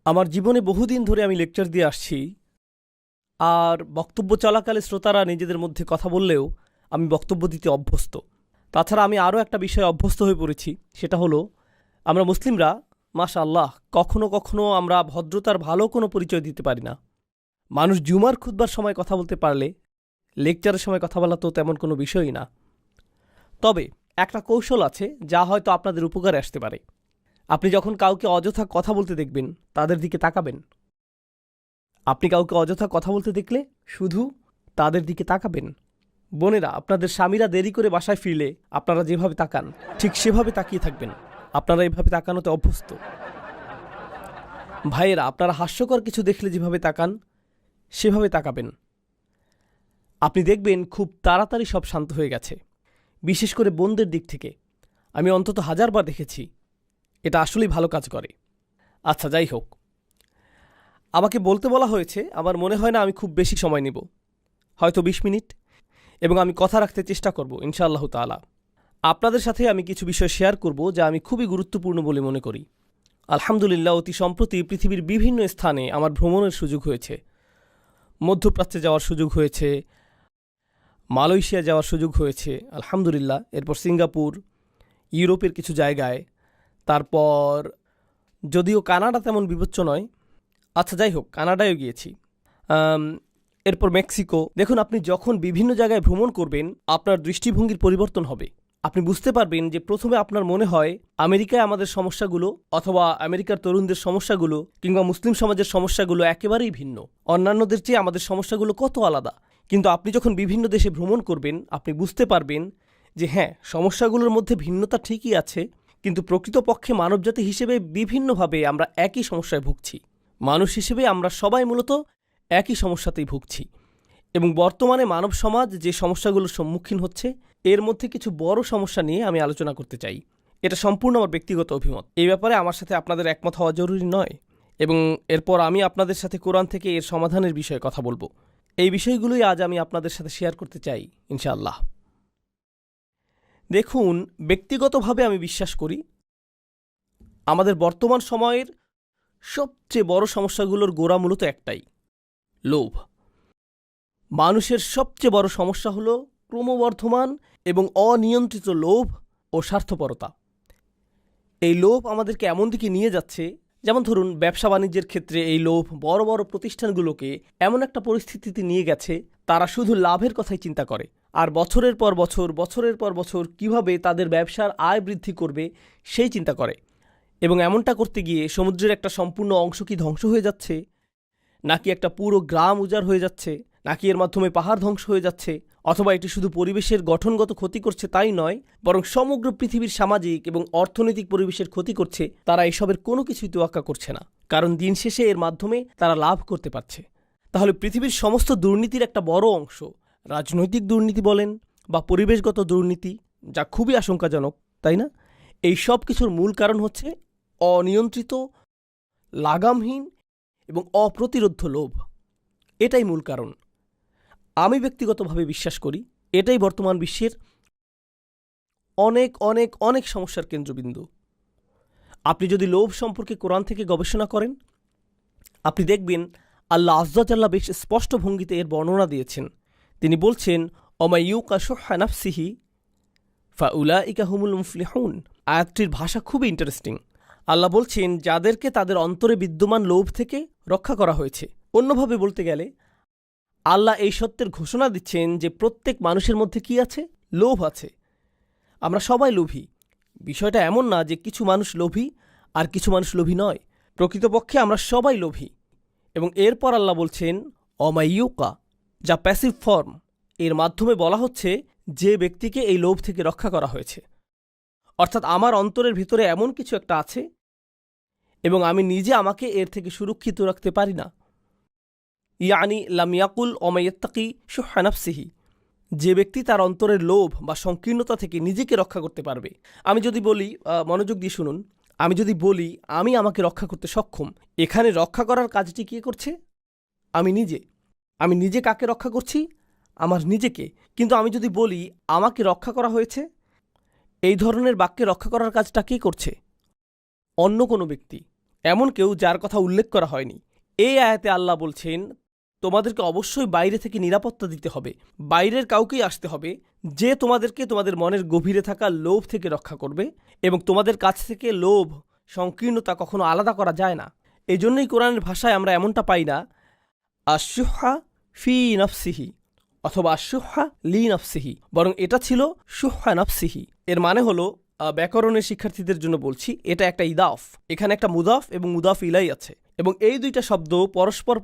আমার জীবনে বহুদিন ধরে আমি লেকচার দিয়ে আসছি, আর বক্তব্য চলাকালে শ্রোতারা নিজেদের মধ্যে কথা বললেও আমি বক্তব্য দিতে অভ্যস্ত। তাছাড়া আমি আরও একটা বিষয়ে অভ্যস্ত হয়ে পড়েছি, সেটা হলো আমরা মুসলিমরা মাশাআল্লাহ কখনো কখনো আমরা ভদ্রতার ভালো কোনো পরিচয় দিতে পারি না। মানুষ জুমার খুতবার সময় কথা বলতে পারলে লেকচারের সময় কথা বলা তো তেমন কোনো বিষয়ই না। তবে একটা কৌশল আছে যা হয়তো আপনাদের উপকারে আসতে পারে। আপনি যখন কাউকে অযথা কথা বলতে দেখবেন তাদের দিকে তাকাবেন। আপনি কাউকে অযথা কথা বলতে দেখলে শুধু তাদের দিকে তাকাবেন। বোনেরা, আপনাদের স্বামীরা দেরি করে বাসায় ফিরলে আপনারা যেভাবে তাকান ঠিক সেভাবে তাকিয়ে থাকবেন। আপনারা এভাবে তাকানোতে অভ্যস্ত। ভাইয়েরা, আপনারা হাস্যকর কিছু দেখলে যেভাবে তাকান সেভাবে তাকাবেন। আপনি দেখবেন খুব তাড়াতাড়ি সব শান্ত হয়ে গেছে। বিশেষ করে বোনদের দিক থেকে আমি অন্তত 1000 বার দেখেছি। এটা আসলেই ভালো কাজ করে। আচ্ছা, যাই হোক, আমাকে বলতে বলা হয়েছে। আমার মনে হয় না আমি খুব বেশি সময় নেব, হয়তো 20 মিনিট, এবং আমি কথা রাখতে চেষ্টা করব ইনশাআল্লাহ তাআলা। আপনাদের সাথে আমি কিছু বিষয় শেয়ার করব যা আমি খুবই গুরুত্বপূর্ণ বলে মনে করি। আলহামদুলিল্লাহ, অতি সম্প্রতি পৃথিবীর বিভিন্ন স্থানে আমার ভ্রমণের সুযোগ হয়েছে। মধ্যপ্রাচ্যে যাওয়ার সুযোগ হয়েছে, মালয়েশিয়া যাওয়ার সুযোগ হয়েছে আলহামদুলিল্লাহ, এরপর সিঙ্গাপুর, ইউরোপের কিছু জায়গায়, তারপর যদিও কানাডা তেমন বিবেচ্য নয়, আচ্ছা যাই হোক, কানাডায়ও গিয়েছি, এরপর মেক্সিকো। দেখুন, আপনি যখন বিভিন্ন জায়গায় ভ্রমণ করবেন আপনার দৃষ্টিভঙ্গির পরিবর্তন হবে। আপনি বুঝতে পারবেন যে প্রথমে আপনার মনে হয় আমেরিকায় আমাদের সমস্যাগুলো অথবা আমেরিকার তরুণদের সমস্যাগুলো কিংবা মুসলিম সমাজের সমস্যাগুলো একেবারেই ভিন্ন, অন্যান্যদের চেয়ে আমাদের সমস্যাগুলো কত আলাদা। কিন্তু আপনি যখন বিভিন্ন দেশে ভ্রমণ করবেন আপনি বুঝতে পারবেন যে হ্যাঁ, সমস্যাগুলোর মধ্যে ভিন্নতা ঠিকই আছে, কিন্তু প্রকৃতপক্ষে মানবজাতি হিসেবে বিভিন্নভাবে আমরা একই সমস্যায় ভুগছি। মানুষ হিসেবে আমরা সবাই মূলত একই সমস্যাতেই ভুগছি। এবং বর্তমানে মানব সমাজ যে সমস্যাগুলোর সম্মুখীন হচ্ছে এর মধ্যে কিছু বড় সমস্যা নিয়ে আমি আলোচনা করতে চাই। এটা সম্পূর্ণ আমার ব্যক্তিগত অভিমত। এই ব্যাপারে আমার সাথে আপনাদের একমত হওয়া জরুরি নয়, এবং এরপর আমি আপনাদের সাথে কোরআন থেকে এর সমাধানের বিষয়ে কথা বলবো। এই বিষয়গুলোই আজ আমি আপনাদের সাথে শেয়ার করতে চাই ইনশাআল্লাহ। দেখুন, ব্যক্তিগতভাবে আমি বিশ্বাস করি আমাদের বর্তমান সময়ের সবচেয়ে বড় সমস্যাগুলোর গোড়া মূলত একটাই, লোভ। মানুষের সবচেয়ে বড় সমস্যা হলো ক্রমবর্ধমান এবং অনিয়ন্ত্রিত লোভ ও স্বার্থপরতা। এই লোভ আমাদেরকে এমন দিকে নিয়ে যাচ্ছে, যেমন ধরুন ব্যবসা বাণিজ্যের ক্ষেত্রে এই লোভ বড় বড় প্রতিষ্ঠানগুলোকে এমন একটা পরিস্থিতিতে নিয়ে গেছে তারা শুধু লাভের কথাই চিন্তা করে, আর বছরের পর বছর বছরের পর বছর কিভাবে তাদের ব্যবসার আয় বৃদ্ধি করবে সেই চিন্তা করে। এবং এমনটা করতে গিয়ে সমুদ্রের একটা সম্পূর্ণ অংশ কি ধ্বংস হয়ে যাচ্ছে, নাকি একটা পুরো গ্রাম উজাড় হয়ে যাচ্ছে, নাকি এর মাধ্যমে পাহাড় ধ্বংস হয়ে যাচ্ছে, অথবা এটি শুধু পরিবেশের গঠনগত ক্ষতি করছে তাই নয়, বরং সমগ্র পৃথিবীর সামাজিক এবং অর্থনৈতিক পরিবেশের ক্ষতি করছে, তারা এসবের কোনো কিছুই তোয়াক্কা করছে না, কারণ দিন শেষে এর মাধ্যমে তারা লাভ করতে পারছে। তাহলে পৃথিবীর সমস্ত দুর্নীতির একটা বড় অংশ, রাজনৈতিক দুর্নীতি বলেন বা পরিবেশগত দুর্নীতি, যা খুবই আশঙ্কাজনক, তাই না? এই সব কিছুর মূল কারণ হচ্ছে অনিয়ন্ত্রিত, লাগামহীন এবং অপ্রতিরোধ্য লোভ। এটাই মূল কারণ। আমি ব্যক্তিগতভাবে বিশ্বাস করি এটাই বর্তমান বিশ্বের অনেক অনেক অনেক সমস্যার কেন্দ্রবিন্দু। আপনি যদি লোভ সম্পর্কে কোরআন থেকে গবেষণা করেন আপনি দেখবেন আল্লাহ আযজা জাল্লা বেশ স্পষ্ট ভঙ্গিতে এর বর্ণনা দিয়েছেন। তিনি বলছেন, অমাইয়ুকা শুহ্হা নাফসিহি ফাউলাইকা হুমুল মুফলিহুন। আয়াতটির ভাষা খুবই ইন্টারেস্টিং। আল্লাহ বলছেন যাদেরকে তাদের অন্তরে বিদ্যমান লোভ থেকে রক্ষা করা হয়েছে। অন্যভাবে বলতে গেলে আল্লাহ এই সত্যের ঘোষণা দিচ্ছেন যে প্রত্যেক মানুষের মধ্যে কি আছে? লোভ আছে। আমরা সবাই লোভী। বিষয়টা এমন না যে কিছু মানুষ লোভী আর কিছু মানুষ লোভী নয়। প্রকৃতপক্ষে আমরা সবাই লোভী। এবং এরপর আল্লাহ বলছেন অমাইয়ুকা, যা প্যাসিভ ফর্ম। এর মাধ্যমে বলা হচ্ছে যে ব্যক্তিকে এই লোভ থেকে রক্ষা করা হয়েছে, অর্থাৎ আমার অন্তরের ভিতরে এমন কিছু একটা আছে এবং আমি নিজে আমাকে এর থেকে সুরক্ষিত রাখতে পারি না। ইয়ানি লাম ইয়াকুল অমাইয়াত্তাকি শুহ্হা নাফসিহি, যে ব্যক্তি তার অন্তরের লোভ বা সংকীর্ণতা থেকে নিজেকে রক্ষা করতে পারবে। আমি যদি বলি, মনোযোগ দিয়ে শুনুন, আমি যদি বলি আমি আমাকে রক্ষা করতে সক্ষম, এখানে রক্ষা করার কাজটি কে করছে? আমি নিজে। আমি নিজে কাকে রক্ষা করছি? আমার নিজেকে। কিন্তু আমি যদি বলি আমাকে রক্ষা করা হয়েছে, এই ধরনের বাক্যে রক্ষা করার কাজটা কে করছে? অন্য কোনো ব্যক্তি। এমন কেউ যার কথা উল্লেখ করা হয়নি। এই আয়াতে আল্লাহ বলছেন, তোমাদেরকে অবশ্যই বাইরে থেকে নিরাপত্তা দিতে হবে, বাইরের কাউকেই আসতে হবে যে তোমাদেরকে তোমাদের মনের গভীরে থাকা লোভ থেকে রক্ষা করবে, এবং তোমাদের কাছ থেকে লোভ, সংকীর্ণতা কখনো আলাদা করা যায় না। এই জন্যই কোরআনের ভাষায় আমরা এমনটা পাই না আশুহা ফি নফসিহি অথবা আশুহা লি নফসিহি, বরং এটা ছিল শুহা নফসিহি। এর মানে হলো, ব্যাকরণের শিক্ষার্থীদের জন্য বলছি, এটা একটা ইদাফ, এখানে একটা মুদাফ এবং মুদাফ ইলাই আছে, এবং এই দুইটা শব্দ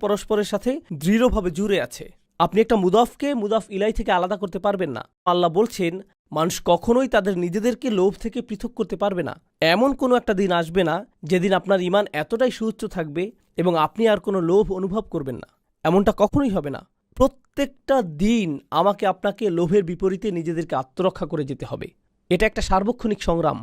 পরস্পরের সাথে দৃঢ়ভাবে জুড়ে আছে। আপনি একটা মুদাফকে মুদাফ ইলাই থেকে আলাদা করতে পারবেন না। আল্লাহ বলছেন, মানুষ কখনোই তাদের নিজেদেরকে লোভ থেকে পৃথক করতে পারবে না। এমন কোনো একটা দিন আসবে না যেদিন আপনার ঈমান এতটাই সুউচ্চ থাকবে এবং আপনি আর কোনো লোভ অনুভব করবেন না। এমনটা কখনোই হবে না। প্রত্যেকটা দিন আমাকে আপনাকে লোভের বিপরীতে নিজেদেরকে আত্মরক্ষা করে যেতে হবে। এটা একটা সার্বক্ষণিক সংগ্রাম।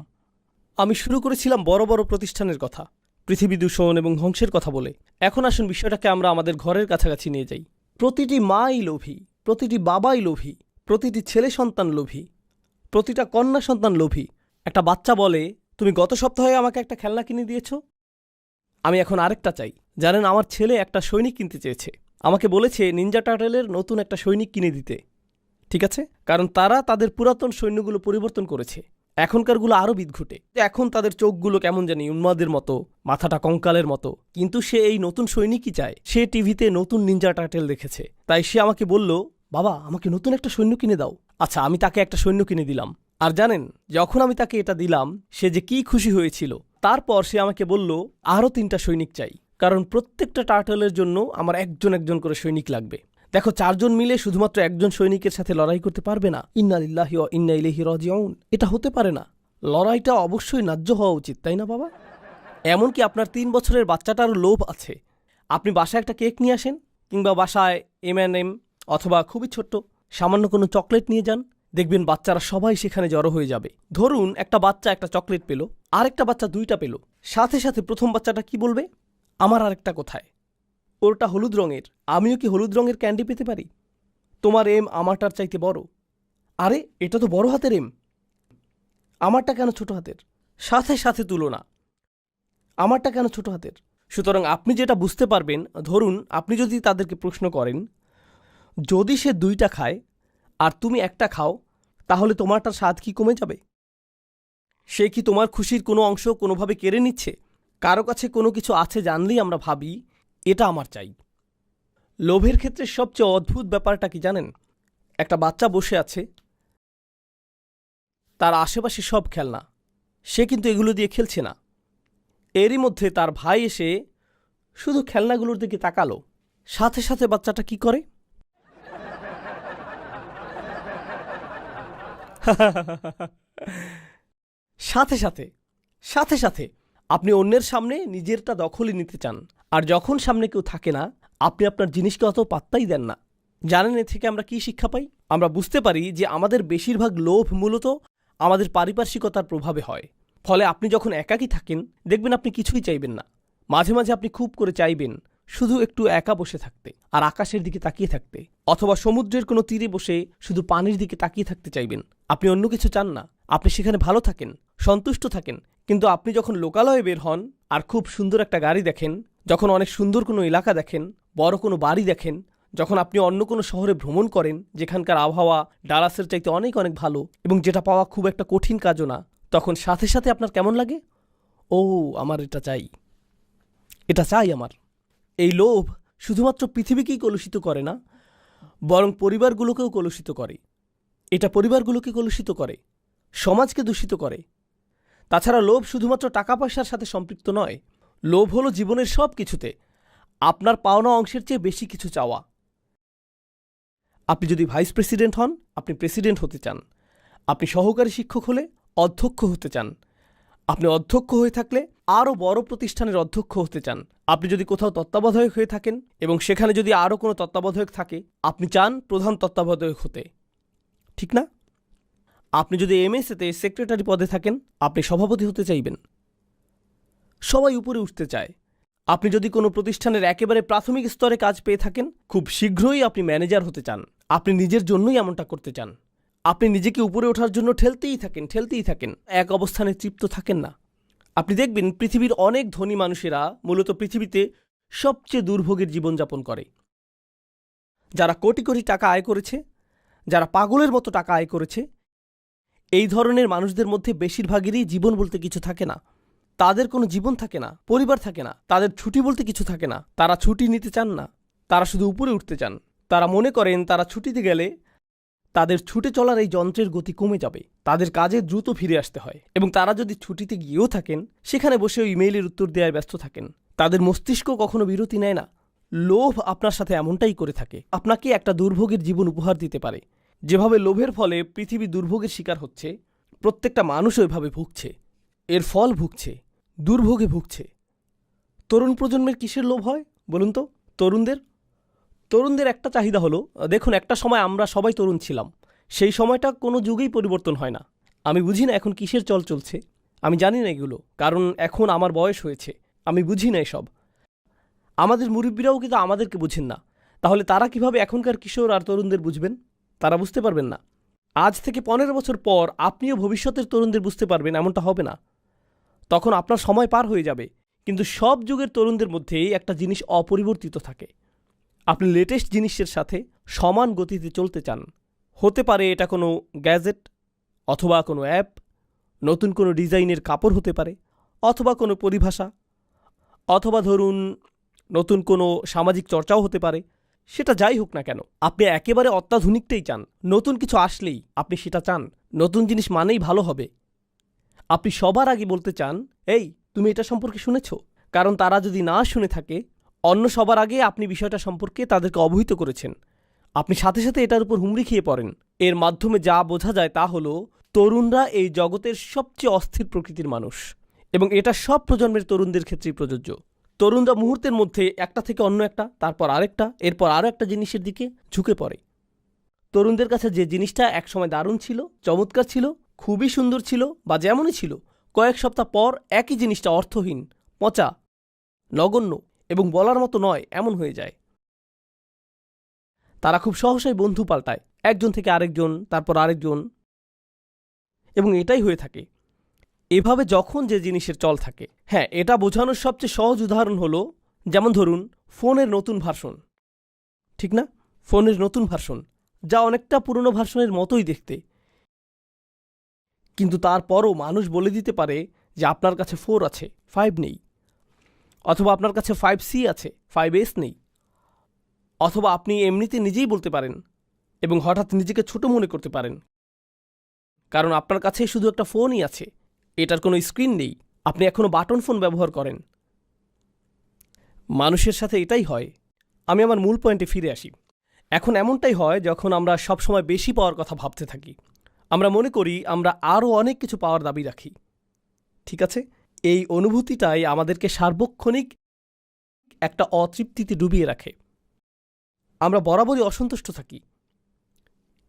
আমি শুরু করেছিলাম বড় বড় প্রতিষ্ঠানের কথা, পৃথিবী দূষণ এবং ধ্বংসের কথা বলে। এখন আসুন বিষয়টাকে আমরা আমাদের ঘরের কাছাকাছি নিয়ে যাই। প্রতিটি মাই লোভী, প্রতিটি বাবাই লোভী, প্রতিটি ছেলে সন্তান লোভী, প্রতিটা কন্যা সন্তান লোভী। একটা বাচ্চা বলে, তুমি গত সপ্তাহে আমাকে একটা খেলনা কিনে দিয়েছ, আমি এখন আরেকটা চাই। জানেন, আমার ছেলে একটা সৈনিক কিনতে চেয়েছে, আমাকে বলেছে নিনজা টার্টেলের নতুন একটা সৈনিক কিনে দিতে। ঠিক আছে, কারণ তারা তাদের পুরাতন সৈন্যগুলো পরিবর্তন করেছে, এখনকারগুলো আরও বিদঘুটে। এখন তাদের চোখগুলো কেমন জানি উন্মাদের মতো, মাথাটা কঙ্কালের মতো। কিন্তু সে এই নতুন সৈনিকই চায়। সে টিভিতে নতুন নিনজা টার্টেল দেখেছে, তাই সে আমাকে বলল, বাবা আমাকে নতুন একটা সৈন্য কিনে দাও। আচ্ছা, আমি তাকে একটা সৈন্য কিনে দিলাম। আর জানেন, যখন আমি তাকে এটা দিলাম, সে যে কি খুশি হয়েছিল। তারপর সে আমাকে বলল, আরও 3টা সৈনিক চাই, কারণ প্রত্যেকটা টার্টলের জন্য আমার একজন একজন করে সৈনিক লাগবে। দেখো, 4 জন মিলে শুধুমাত্র একজন সৈনিকের সাথে লড়াই করতে পারবে না। ইন্না লিল্লাহি ওয়া ইন্না ইলাইহি রাজিউন, এটা হতে পারে না। লড়াইটা অবশ্যই ন্যায্য হওয়া উচিত, তাই না বাবা? এমনকি আপনার 3 বছরের বাচ্চাটারও লোভ আছে। আপনি বাসায় একটা কেক নিয়ে আসেন, কিংবা বাসায় M&M অথবা খুবই ছোট্ট সামান্য কোনো চকলেট নিয়ে যান, দেখবেন বাচ্চারা সবাই সেখানে জড়ো হয়ে যাবে। ধরুন একটা বাচ্চা একটা চকলেট পেল, আরেকটা বাচ্চা 2টা পেল। সাথে সাথে প্রথম বাচ্চাটা কি বলবে? আমার আরেকটা কোথায়? ওরটা হলুদ রঙের, আমিও কি হলুদ রঙের ক্যান্ডি পেতে পারি? তোমার এম আমারটার চাইতে বড়। আরে, এটা তো বড় হাতের এম, আমারটা কেন ছোট হাতের? সাথে সাথে তুলনা, আমারটা কেন ছোট হাতের? সুতরাং আপনি যেটা বুঝতে পারবেন, ধরুন আপনি যদি তাদেরকে প্রশ্ন করেন, যদি সে 2টা খায় আর তুমি একটা খাও, তাহলে তোমারটার স্বাদ কি কমে যাবে? সে কি তোমার খুশির কোনো অংশ কোনোভাবে কেড়ে নিচ্ছে? কারো কাছে কোনো কিছু আছে জানলেই আমরা ভাবি, এটা আমার চাই। লোভের ক্ষেত্রে সবচেয়ে অদ্ভুত ব্যাপারটা কি জানেন? একটা বাচ্চা বসে আছে, তার আশেপাশে সব খেলনা, সে কিন্তু এগুলো দিয়ে খেলছে না। এরই মধ্যে তার ভাই এসে শুধু খেলনাগুলোর দিকে তাকালো। সাথে সাথে বাচ্চাটা কি করে? সাথে সাথে সাথে সাথে আপনি অন্যের সামনে নিজেরটা দখলে নিতে চান, আর যখন সামনে কেউ থাকে না, আপনি আপনার জিনিসকে অত পাত্তাই দেন না। জানেন এ থেকে আমরা কি শিক্ষা পাই? আমরা বুঝতে পারি যে আমাদের বেশিরভাগ লোভ মূলত আমাদের পারিপার্শ্বিকতার প্রভাবে হয়। ফলে আপনি যখন একাকী থাকেন, দেখবেন আপনি কিছুই চাইবেন না। মাঝে মাঝে আপনি খুব করে চাইবেন শুধু একটু একা বসে থাকতে আর আকাশের দিকে তাকিয়ে থাকতে, অথবা সমুদ্রের কোনো তীরে বসে শুধু পানির দিকে তাকিয়ে থাকতে চাইবেন। আপনি অন্য কিছু চান না, আপনি সেখানে ভালো থাকেন, সন্তুষ্ট থাকেন। কিন্তু আপনি যখন লোকালয়ে বের হন আর খুব সুন্দর একটা গাড়ি দেখেন, যখন অনেক সুন্দর কোনো এলাকা দেখেন, বড় কোনো বাড়ি দেখেন, যখন আপনি অন্য কোনো শহরে ভ্রমণ করেন যেখানকার আবহাওয়া ডালাসের চাইতে অনেক অনেক ভালো এবং যেটা পাওয়া খুব একটা কঠিন কাজও না, তখন সাথে সাথে আপনার কেমন লাগে? ও, আমার এটা চাই, এটা চাই আমার। এই লোভ শুধুমাত্র পৃথিবীকেই কলুষিত করে না, বরং পরিবারগুলোকেও কলুষিত করে। এটা পরিবারগুলোকে কলুষিত করে, সমাজকে দূষিত করে। তাছাড়া লোভ শুধুমাত্র টাকা পয়সার সাথে সম্পৃক্ত নয়। লোভ হলো জীবনের সব কিছুতে আপনার পাওনা অংশের চেয়ে বেশি কিছু চাওয়া। আপনি যদি ভাইস প্রেসিডেন্ট হন, আপনি প্রেসিডেন্ট হতে চান। আপনি সহকারী শিক্ষক হলে অধ্যক্ষ হতে চান। আপনি অধ্যক্ষ হয়ে থাকলে আরও বড় প্রতিষ্ঠানের অধ্যক্ষ হতে চান। আপনি যদি কোথাও তত্ত্বাবধায়ক হয়ে থাকেন এবং সেখানে যদি আরও কোনো তত্ত্বাবধায়ক থাকে, আপনি চান প্রধান তত্ত্বাবধায়ক হতে, ঠিক না? আপনি যদি এমএসএতে সেক্রেটারি পদে থাকেন, আপনি সভাপতি হতে চাইবেন। সবাই উপরে উঠতে চায়। আপনি যদি কোনো প্রতিষ্ঠানের একেবারে প্রাথমিক স্তরে কাজ পেয়ে থাকেন, খুব শীঘ্রই আপনি ম্যানেজার হতে চান। আপনি নিজের জন্যই এমনটা করতে চান। আপনি নিজেকে উপরে ওঠার জন্য ঠেলতেই থাকেন, এক অবস্থানে তৃপ্ত থাকেন না। আপনি দেখবেন পৃথিবীর অনেক ধনী মানুষেরা মূলত পৃথিবীতে সবচেয়ে দুর্ভোগের জীবনযাপন করে। যারা কোটি কোটি টাকা আয় করেছে, যারা পাগলের মতো টাকা আয় করেছে, এই ধরনের মানুষদের মধ্যে বেশিরভাগেরই জীবন বলতে কিছু থাকে না। তাদের কোনো জীবন থাকে না, পরিবার থাকে না, তাদের ছুটি বলতে কিছু থাকে না। তারা ছুটি নিতে চান না, তারা শুধু উপরে উঠতে চান। তারা মনে করেন তারা ছুটিতে গেলে তাদের ছুটে চলার এই যন্ত্রের গতি কমে যাবে, তাদের কাজে দ্রুত ফিরে আসতে হয়, এবং তারা যদি ছুটিতে গিয়েও থাকেন সেখানে বসে ওই ইমেইলের উত্তর দেওয়ায় ব্যস্ত থাকেন। তাদের মস্তিষ্ক কখনো বিরতি নেয় না। লোভ আপনার সাথে এমনটাই করে থাকে, আপনাকে একটা দুর্ভোগের জীবন উপহার দিতে পারে। যেভাবে লোভের ফলে পৃথিবী দুর্ভোগের শিকার হচ্ছে, প্রত্যেকটা মানুষ ওইভাবে ভুগছে, এর ফল ভুগছে, দুর্ভোগে ভুগছে। তরুণ প্রজন্মের কিসের লোভ হয় বলুন তো? তরুণদের একটা চাহিদা হলো, দেখুন একটা সময় আমরা সবাই তরুণ ছিলাম, সেই সময়টা কোনো যুগেই পরিবর্তন হয় না। আমি বুঝি না এখন কিসের চল চলছে, আমি জানি না এগুলো, কারণ এখন আমার বয়স হয়েছে, আমি বুঝি না এসব। আমাদের মুরব্বীরাও কিন্তু আমাদেরকে বুঝেন না, তাহলে তারা কিভাবে এখনকার কিশোর আর তরুণদের বুঝবেন? তারা বুঝতে পারবেন না। আজ থেকে 15 বছর পর আপনিও ভবিষ্যতের তরুণদের বুঝতে পারবেন, এমনটা হবে না। তখন আপনার সময় পার হয়ে যাবে। কিন্তু সব যুগের তরুণদের মধ্যেই একটা জিনিস অপরিবর্তিত থাকে, আপনি লেটেস্ট জিনিসের সাথে সমান গতিতে চলতে চান। হতে পারে এটা কোনো গ্যাজেট, অথবা কোনো অ্যাপ, নতুন কোনো ডিজাইনের কাপড় হতে পারে, অথবা কোনো পরিভাষা, অথবা ধরুন নতুন কোনো সামাজিক চর্চাও হতে পারে। সেটা যাই হোক না কেন, আপনি একেবারে অত্যাধুনিকটাই চান। নতুন কিছু আসলেই আপনি সেটা চান। নতুন জিনিস মানেই ভালো হবে। আপনি সবার আগে বলতে চান, এই তুমি এটা সম্পর্কে শুনেছ? কারণ তারা যদি না শুনে থাকে, অন্য সবার আগে আপনি বিষয়টা সম্পর্কে তাদেরকে অবহিত করেছেন। আপনি সাথে সাথে এটার উপর হুমড়ি খেয়ে পড়েন। এর মাধ্যমে যা বোঝা যায় তা হলো, তরুণরা এই জগতের সবচেয়ে অস্থির প্রকৃতির মানুষ, এবং এটা সব প্রজন্মের তরুণদের ক্ষেত্রেই প্রযোজ্য। তরুণরা মুহূর্তের মধ্যে একটা থেকে অন্য একটা, তারপর আরেকটা, এরপর আরও একটা জিনিসের দিকে ঝুঁকে পড়ে। তরুণদের কাছে যে জিনিসটা একসময় দারুণ ছিল, চমৎকার ছিল, খুবই সুন্দর ছিল, বা যেমনই ছিল, কয়েক সপ্তাহ পর একই জিনিসটা অর্থহীন, পচা, নগণ্য এবং বলার মতো নয় এমন হয়ে যায়। তারা খুব সহসাই বন্ধু পাল্টায়, একজন থেকে আরেকজন, তারপর আরেকজন, এবং এটাই হয়ে থাকে। এভাবে যখন যে জিনিসের চল থাকে, হ্যাঁ, এটা বোঝানোর সবচেয়ে সহজ উদাহরণ হলো, যেমন ধরুন ফোনের নতুন ভার্সন, ঠিক না? ফোনের নতুন ভার্সন, যা অনেকটা পুরনো ভার্সনের মতোই দেখতে, কিন্তু তারপরও মানুষ বলে দিতে পারে যে আপনার কাছে 4 আছে, 5 নেই, অথবা আপনার কাছে 5C আছে, 5S নেই, অথবা আপনি এমনিতে নিজেই বলতে পারেন এবং হঠাৎ নিজেকে ছোট মনে করতে পারেন, কারণ আপনার কাছে শুধু একটা ফোনই আছে, এটার কোনো স্ক্রিন নেই, আপনি এখনও বাটন ফোন ব্যবহার করেন। মানুষের সাথে এটাই হয়। আমি আমার মূল পয়েন্টে ফিরে আসি। এখন এমনটাই হয় যখন আমরা সবসময় বেশি পাওয়ার কথা ভাবতে থাকি। আমরা মনে করি আমরা আরও অনেক কিছু পাওয়ার দাবি রাখি, ঠিক আছে? এই অনুভূতিটাই আমাদেরকে সার্বক্ষণিক একটা অতৃপ্তিতে ডুবিয়ে রাখে। আমরা বরাবরই অসন্তুষ্ট থাকি।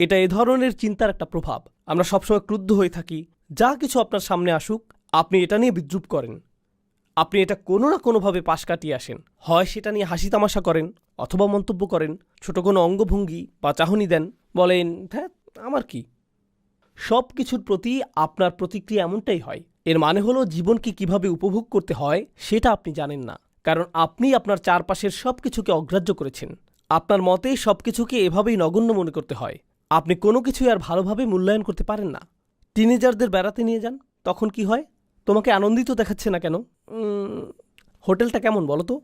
এটা এ ধরনের চিন্তার একটা প্রভাব। আমরা সবসময় ক্রুদ্ধ হয়ে থাকি। যা কিছু আপনার সামনে আসুক, আপনি এটা নিয়ে বিদ্রূপ করেন। আপনি এটা কোনো না কোনোভাবে পাশ কাটিয়ে আসেন। হয় সেটা নিয়ে হাসি তামাশা করেন, অথবা মন্তব্য করেন, ছোট কোনো অঙ্গভঙ্গি বা চাহনি দেন, বলেন হ্যাঁ আমার কি। সব কিছুর প্রতি আপনার প্রতিক্রিয়া এমনটাই হয়। এর মানে হলো জীবনকে কিভাবে উপভোগ করতে হয় সেটা আপনি জানেন না, কারণ আপনি আপনার চারপাশের সব কিছুকে অগ্রাহ্য করেছেন। আপনার মতে সব কিছুকে এভাবেই নগণ্য মনে করতে হয়। আপনি কোনো কিছুই আর ভালোভাবে মূল্যায়ন করতে পারেন না। টিনেজারদের বেড়াতে নিয়ে যান, তখন কি হয়? তোমাকে আনন্দিত দেখাচ্ছে না কেন? হোটেলটা কেমন বলো তো?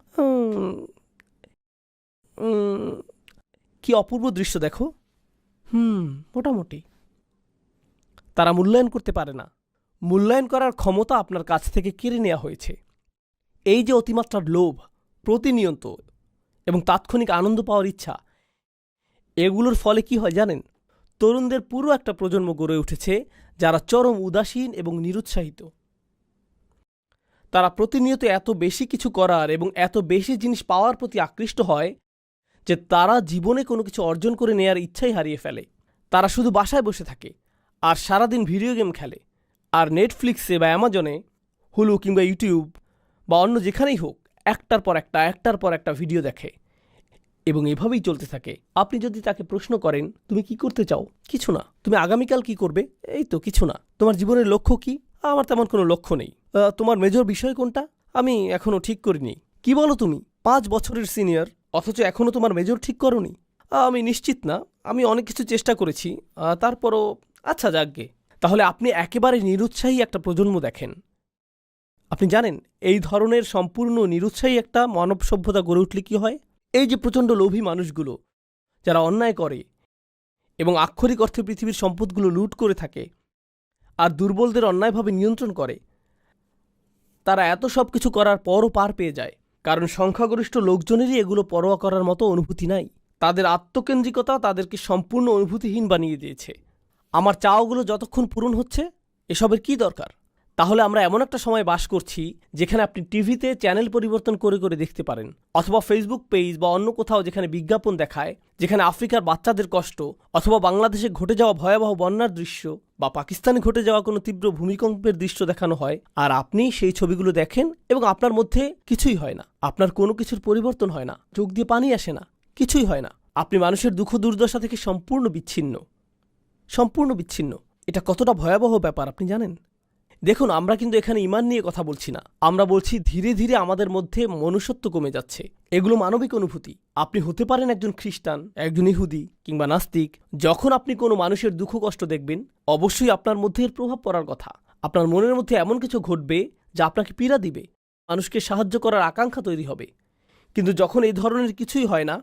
কি অপূর্ব দৃশ্য দেখো। মোটামুটি। তারা মূল্যায়ন করতে পারে না। মূল্যায়ন করার ক্ষমতা আপনার কাছ থেকে কেড়ে নেওয়া হয়েছে। এই যে অতিমাত্রার লোভ, প্রতিনিয়ত এবং তাৎক্ষণিক আনন্দ পাওয়ার ইচ্ছা, এগুলোর ফলে কি হয় জানেন? তরুণদের পুরো একটা প্রজন্ম গড়ে উঠেছে যারা চরম উদাসীন এবং নিরুৎসাহিত। তারা প্রতিনিয়ত এত বেশি কিছু করার এবং এত বেশি জিনিস পাওয়ার প্রতি আকৃষ্ট হয় যে তারা জীবনে কোনো কিছু অর্জন করে নেয়ার ইচ্ছাই হারিয়ে ফেলে। তারা শুধু বাসায় বসে থাকে আর সারাদিন ভিডিও গেম খেলে, আর নেটফ্লিক্সে বা অ্যামাজনে, হুলু কিংবা ইউটিউব বা অন্য যেখানেই হোক একটার পর একটা ভিডিও দেখে, এবং এভাবেই চলতে থাকে। আপনি যদি তাকে প্রশ্ন করেন তুমি কি করতে চাও? কিছু না। তুমি আগামীকাল কি করবে? এই তো কিছু না। তোমার জীবনের লক্ষ্য কি? আমার তেমন কোনো লক্ষ্য নেই। তোমার মেজর বিষয় কোনটা? আমি এখনও ঠিক করিনি। কি বলো তুমি? 5 বছরের সিনিয়র, অথচ এখনও তোমার মেজর ঠিক করনি? আমি নিশ্চিত না, আমি অনেক কিছু চেষ্টা করেছি, তারপরও আচ্ছা যাকগে। তাহলে আপনি একেবারে নিরুৎসাহী একটা প্রজন্ম দেখেন। আপনি জানেন এই ধরনের সম্পূর্ণ নিরুৎসাহী একটা মানব সভ্যতা গড়ে উঠলে কি হয়? এই যে প্রচণ্ড লোভী মানুষগুলো যারা অন্যায় করে এবং আক্ষরিক অর্থে পৃথিবীর সম্পদগুলো লুট করে থাকে আর দুর্বলদের অন্যায়ভাবে নিয়ন্ত্রণ করে, তারা এত সব কিছু করার পরও পার পেয়ে যায়, কারণ সংখ্যাগরিষ্ঠ লোকজনেরই এগুলো পরোয়া করার মতো অনুভূতি নাই। তাদের আত্মকেন্দ্রিকতা তাদেরকে সম্পূর্ণ অনুভূতিহীন বানিয়ে দিয়েছে। আমার চাওয়াগুলো যতক্ষণ পূরণ হচ্ছে, এসবের কি দরকার? তাহলে আমরা এমন একটা সময় বাস করছি যেখানে আপনি টিভিতে চ্যানেল পরিবর্তন করে করে দেখতে পারেন, অথবা ফেসবুক পেজ বা অন্য কোথাও যেখানে বিজ্ঞাপন দেখায়, যেখানে আফ্রিকার বাচ্চাদের কষ্ট, অথবা বাংলাদেশে ঘটে যাওয়া ভয়াবহ বন্যার দৃশ্য, বা পাকিস্তানে ঘটে যাওয়া কোনো তীব্র ভূমিকম্পের দৃশ্য দেখানো হয়, আর আপনি সেই ছবিগুলো দেখেন এবং আপনার মধ্যে কিছুই হয় না, আপনার কোনো কিছুর পরিবর্তন হয় না, চোখ দিয়ে পানি আসে না, কিছুই হয় না। আপনি মানুষের দুঃখ দুর্দশা থেকে সম্পূর্ণ বিচ্ছিন্ন, সম্পূর্ণ বিচ্ছিন্ন। এটা কতটা ভয়াবহ ব্যাপার আপনি জানেন? দেখুন, আমরা কিন্তু এখানে ঈমান নিয়ে কথা বলছি না, আমরা বলছি ধীরে ধীরে আমাদের মধ্যে মনুষ্যত্ব কমে যাচ্ছে। এগুলো মানবিক অনুভূতি। আপনি হতে পারেন একজন খ্রিস্টান, একজন ইহুদি কিংবা নাস্তিক। যখন আপনি কোনো মানুষের দুঃখ কষ্ট দেখবেন, অবশ্যই আপনার মধ্যে এর প্রভাব পড়ার কথা। আপনার মনের মধ্যে এমন কিছু ঘটবে যা আপনাকে পীড়া দিবে, মানুষকে সাহায্য করার আকাঙ্ক্ষা তৈরি হবে। কিন্তু যখন এই ধরনের কিছুই হয় না,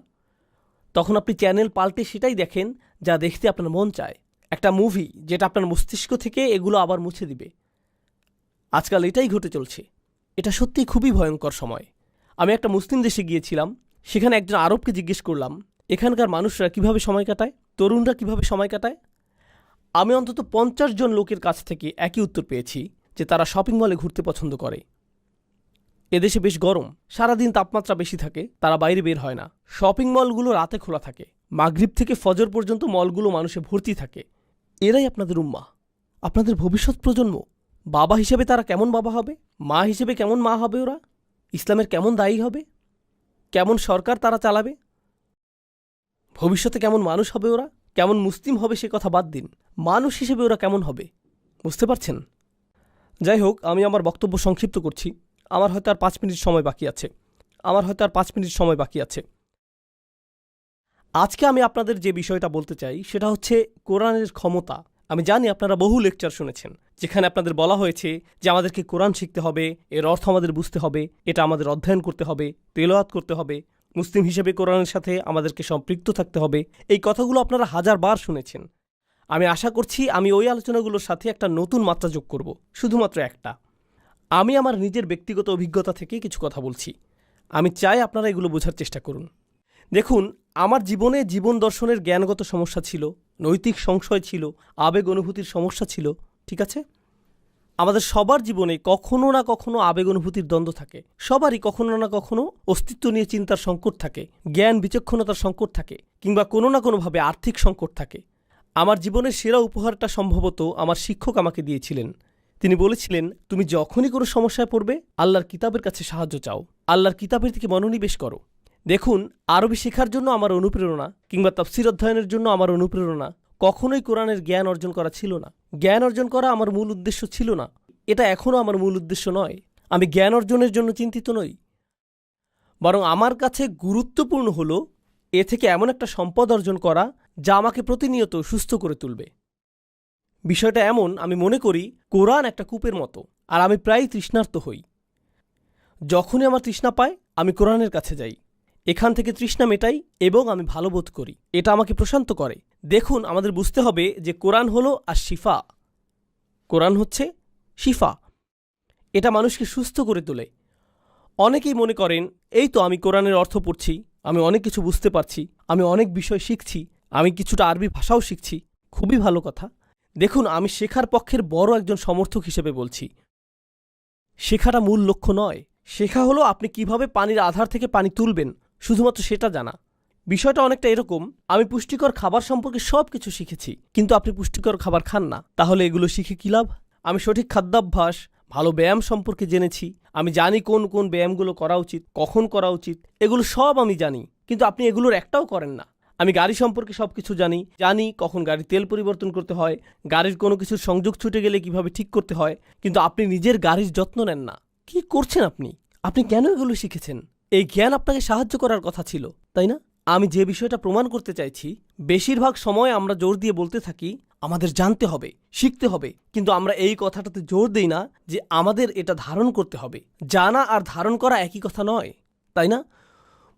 তখন আপনি চ্যানেল পাল্টে সেটাই দেখেন যা দেখতে আপনার মন চায়, একটা মুভি যেটা আপনার মস্তিষ্ক থেকে এগুলো আবার মুছে দিবে। আজকাল এটাই ঘটে চলছে। এটা সত্যিই খুবই ভয়ঙ্কর সময়। আমি একটা মুসলিম দেশে গিয়েছিলাম, সেখানে একজন আরবকে জিজ্ঞেস করলাম এখানকার মানুষরা কিভাবে সময় কাটায়, তরুণরা কিভাবে সময় কাটায়। আমি অন্তত 50 জন লোকের কাছ থেকে একই উত্তর পেয়েছি যে তারা শপিং মলে ঘুরতে পছন্দ করে। এদেশে বেশ গরম, সারাদিন তাপমাত্রা বেশি থাকে, তারা বাইরে বের হয় না। শপিং মলগুলো রাতে খোলা থাকে, মাগরিব থেকে ফজর পর্যন্ত মলগুলো মানুষে ভর্তি থাকে। এরাই আপনাদের উম্মাহ, আপনাদের ভবিষ্যৎ প্রজন্ম। বাবা হিসেবে তারা কেমন বাবা হবে, মা হিসেবে কেমন মা হবে ওরা, ইসলামের কেমন দায়ী হবে, কেমন সরকার তারা চালাবে, ভবিষ্যতে কেমন মানুষ হবে ওরা, কেমন মুসলিম হবে সে কথা বাদ দিন, মানুষ হিসেবে ওরা কেমন হবে, বুঝতে পারছেন? যাই হোক, আমি আমার বক্তব্য সংক্ষিপ্ত করছি। আমার হয়তো আর 5 মিনিট সময় বাকি আছে। আজকে আমি আপনাদের যে বিষয়টা বলতে চাই সেটা হচ্ছে কোরআনের ক্ষমতা। আমি জানি আপনারা বহু লেকচার শুনেছেন যেখানে আপনাদের বলা হয়েছে যে আমাদেরকে কোরআন শিখতে হবে, এর অর্থ আমাদের বুঝতে হবে, এটা আমাদের অধ্যয়ন করতে হবে, তেলাওয়াত করতে হবে, মুসলিম হিসেবে কোরআনের সাথে আমাদেরকে সম্পৃক্ত থাকতে হবে। এই কথাগুলো আপনারা 1000 বার শুনেছেন। আমি আশা করছি আমি ওই আলোচনাগুলোর সাথে একটা নতুন মাত্রা যোগ করব, শুধুমাত্র একটা। আমি আমার নিজের ব্যক্তিগত অভিজ্ঞতা থেকে কিছু কথা বলছি। আমি চাই আপনারা এগুলো বোঝার চেষ্টা করুন। দেখুন, আমার জীবনে জীবন দর্শনের জ্ঞানগত সমস্যা ছিল, নৈতিক সংশয় ছিল, আবেগ অনুভূতির সমস্যা ছিল, ঠিক আছে? আমাদের সবার জীবনে কখনো না কখনো আবেগ অনুভূতির দ্বন্দ্ব থাকে, সবারই কখনো না কখনো অস্তিত্ব নিয়ে চিন্তার সংকট থাকে, জ্ঞান বিচক্ষণতার সংকট থাকে, কিংবা কোনো না কোনোভাবে আর্থিক সংকট থাকে। আমার জীবনের সেরা উপহারটা সম্ভবত আমার শিক্ষক আমাকে দিয়েছিলেন। তিনি বলেছিলেন, তুমি যখনই কোনো সমস্যায় পড়বে আল্লাহর কিতাবের কাছে সাহায্য চাও, আল্লাহর কিতাবের দিকে মনোনিবেশ করো। দেখুন, আরবি শেখার জন্য আমার অনুপ্রেরণা কিংবা তাফসীর অধ্যয়নের জন্য আমার অনুপ্রেরণা কখনোই কোরআনের জ্ঞান অর্জন করা ছিল না। জ্ঞান অর্জন করা আমার মূল উদ্দেশ্য ছিল না, এটা এখনও আমার মূল উদ্দেশ্য নয়। আমি জ্ঞান অর্জনের জন্য চিন্তিত নই, বরং আমার কাছে গুরুত্বপূর্ণ হলো এ থেকে এমন একটা সম্পদ অর্জন করা যা আমাকে প্রতিনিয়ত সুস্থ করে তুলবে। বিষয়টা এমন, আমি মনে করি কোরআন একটা কূপের মতো, আর আমি প্রায়ই তৃষ্ণার্ত হই। যখনই আমার তৃষ্ণা পায় আমি কোরআনের কাছে যাই, এখান থেকে তৃষ্ণা মেটাই এবং আমি ভালো বোধ করি, এটা আমাকে প্রশান্ত করে। দেখুন, আমাদের বুঝতে হবে যে কোরআন হলো আর শিফা, কোরআন হচ্ছে শিফা। এটা মানুষকে সুস্থ করে তোলে। অনেকেই মনে করেন এই তো আমি কোরআনের অর্থ পড়ছি, আমি অনেক কিছু বুঝতে পারছি, আমি অনেক বিষয় শিখছি, আমি কিছুটা আরবি ভাষাও শিখছি, খুবই ভালো কথা। দেখুন, আমি শেখার পক্ষের বড় একজন সমর্থক হিসেবে বলছি, শেখাটা মূল লক্ষ্য নয়। শেখা হলো আপনি কিভাবে পানির আধার থেকে পানি তুলবেন, শুধুমাত্র সেটা জানা। বিষয়টা অনেকটা এরকম, আমি পুষ্টিকর খাবার সম্পর্কে সব কিছু শিখেছি, কিন্তু আপনি পুষ্টিকর খাবার খান না, তাহলে এগুলো শিখে কী লাভ? আমি সঠিক খাদ্যাভ্যাস, ভালো ব্যায়াম সম্পর্কে জেনেছি, আমি জানি কোন কোন ব্যায়ামগুলো করা উচিত, কখন করা উচিত, এগুলো সব আমি জানি, কিন্তু আপনি এগুলোর একটাও করেন না। আমি গাড়ি সম্পর্কে সবকিছু জানি কখন গাড়ির তেল পরিবর্তন করতে হয়, গাড়ির কোনো কিছুর সংযোগ ছুটে গেলে কিভাবে ঠিক করতে হয়, কিন্তু আপনি নিজের গাড়ির যত্ন নেন না। কি করছেন আপনি? আপনি কেন এগুলো শিখেছেন? এই জ্ঞান আপনাকে সাহায্য করার কথা ছিল, তাই না? আমি যে বিষয়টা প্রমাণ করতে চাইছি, বেশিরভাগ সময় আমরা জোর দিয়ে বলতে থাকি আমাদের জানতে হবে, শিখতে হবে, কিন্তু আমরা এই কথাটাতে জোর দেই না যে আমাদের এটা ধারণ করতে হবে। জানা আর ধারণ করা একই কথা নয়, তাই না?